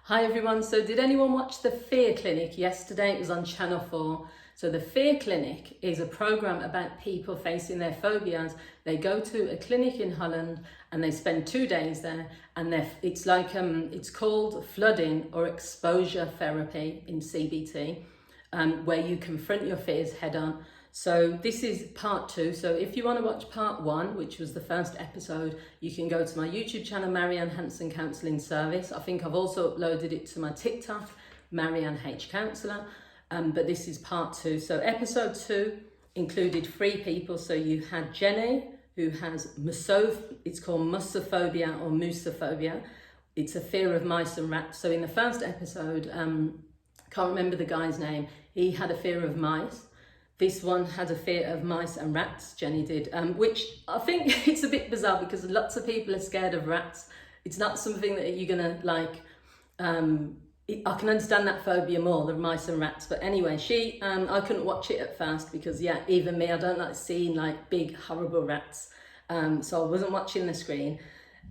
Hi everyone, so did anyone watch the Fear Clinic yesterday? It was on Channel 4. So the Fear Clinic is a program about people facing their phobias. They go to a clinic in Holland and they spend 2 days there, and it's called flooding or exposure therapy in CBT, where you confront your fears head on. So this is part 2. So if you want to watch part 1, which was the first episode, you can go to my YouTube channel, Marian Hanson Counselling Service. I think I've also uploaded it to my TikTok, Marian H Counsellor. But this is part 2. So episode 2 included 3 people. So you had Jenny, who has it's called musophobia or musophobia. It's a fear of mice and rats. So in the first episode, can't remember the guy's name, he had a fear of mice. This one had a fear of mice and rats, Jenny did, which I think it's a bit bizarre because lots of people are scared of rats. It's not something that you're gonna like, I can understand that phobia more, the mice and rats. But anyway, I couldn't watch it at first because even me, I don't like seeing like big, horrible rats. So I wasn't watching the screen.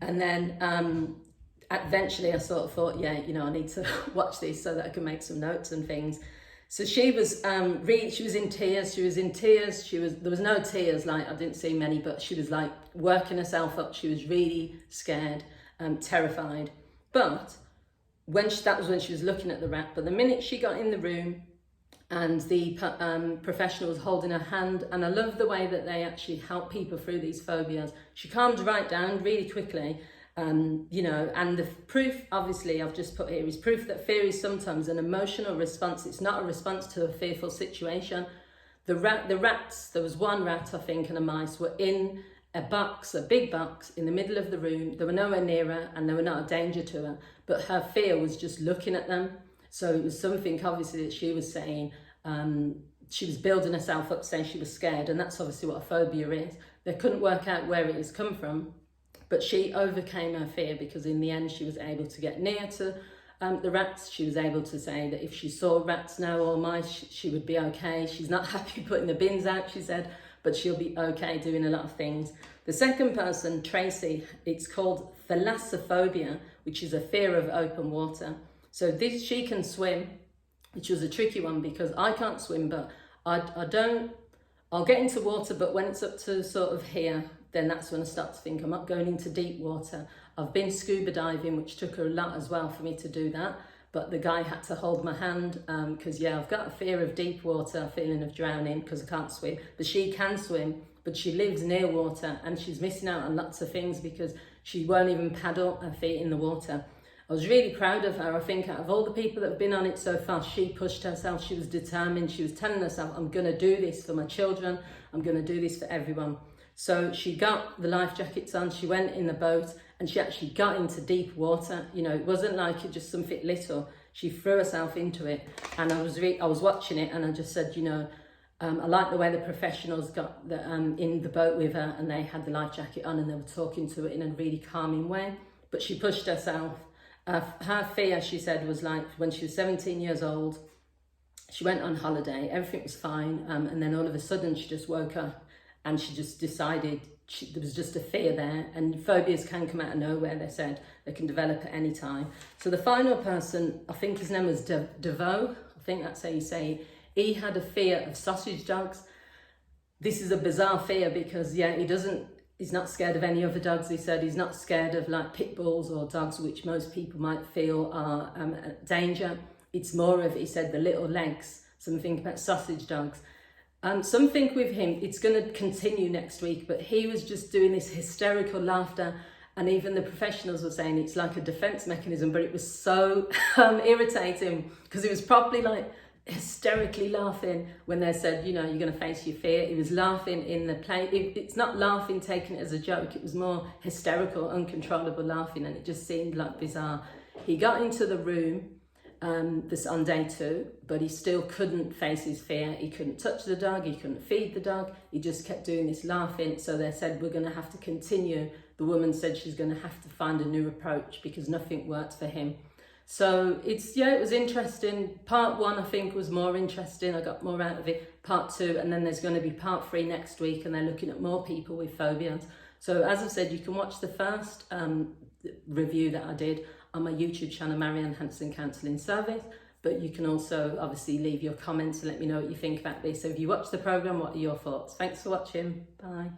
And then eventually I sort of thought, I need to watch this so that I can make some notes and things. So she was she was in tears. There was no tears, like I didn't see many, but she was like working herself up. She was really scared, terrified. But that was when she was looking at the rat. But the minute she got in the room and the professional was holding her hand, and I love the way that they actually help people through these phobias. She calmed right down really quickly. And the proof, obviously, I've just put here, is proof that fear is sometimes an emotional response. It's not a response to a fearful situation. The rats, there was one rat, I think, and a mice were in a big box in the middle of the room. They were nowhere near her and they were not a danger to her, but her fear was just looking at them. So it was something, obviously, that she was saying, she was building herself up, saying she was scared, and that's obviously what a phobia is. They couldn't work out where it has come from. But she overcame her fear because in the end she was able to get near to the rats. She was able to say that if she saw rats now or mice, she would be okay. She's not happy putting the bins out, she said, but she'll be okay doing a lot of things. The second person, Tracy, it's called thalassophobia, which is a fear of open water. So she can swim, which was a tricky one because I can't swim, but I'll get into water, but when it's up to sort of here, then that's when I start to think I'm not going into deep water. I've been scuba diving, which took a lot as well for me to do that. But the guy had to hold my hand because, I've got a fear of deep water, a feeling of drowning because I can't swim. But she can swim, but she lives near water and she's missing out on lots of things because she won't even paddle her feet in the water. I was really proud of her. I think out of all the people that have been on it so far, she pushed herself, she was determined, she was telling herself, I'm going to do this for my children, I'm going to do this for everyone. So she got the life jackets on, she went in the boat and she actually got into deep water. It wasn't like it just something little. She threw herself into it, and I was watching it and I just said, I like the way the professionals got in the boat with her and they had the life jacket on and they were talking to it in a really calming way. But she pushed herself. Her fear, she said, was like when she was 17 years old, she went on holiday, everything was fine, and then all of a sudden she just woke up and she just decided there was just a fear there, and phobias can come out of nowhere, they said. They can develop at any time. So the final person, I think his name was DeVoe, I think that's how you say it. He had a fear of sausage dogs. This is a bizarre fear because, he's not scared of any other dogs. He said he's not scared of like pit bulls or dogs, which most people might feel are a danger. It's more of, he said, the little legs, something about sausage dogs. Something with him, it's going to continue next week, but he was just doing this hysterical laughter, and even the professionals were saying it's like a defense mechanism, but it was so irritating because he was probably like hysterically laughing when they said, you're going to face your fear. He was laughing in the play. It's not laughing taking it as a joke, it was more hysterical, uncontrollable laughing, and it just seemed like bizarre. He got into the room this on day 2, but he still couldn't face his fear. He couldn't touch the dog, he couldn't feed the dog, he just kept doing this laughing. So they said, we're going to have to continue. The woman said she's going to have to find a new approach because nothing worked for him. So it was interesting. Part 1 I think was more interesting, I got more out of it. Part 2, and then there's going to be part 3 next week, and they're looking at more people with phobias. So as I said, you can watch the first review that I did on my YouTube channel, Marian Hanson Counselling Service. But you can also obviously leave your comments and let me know what you think about this. So if you watch the programme, what are your thoughts? Thanks for watching. Bye.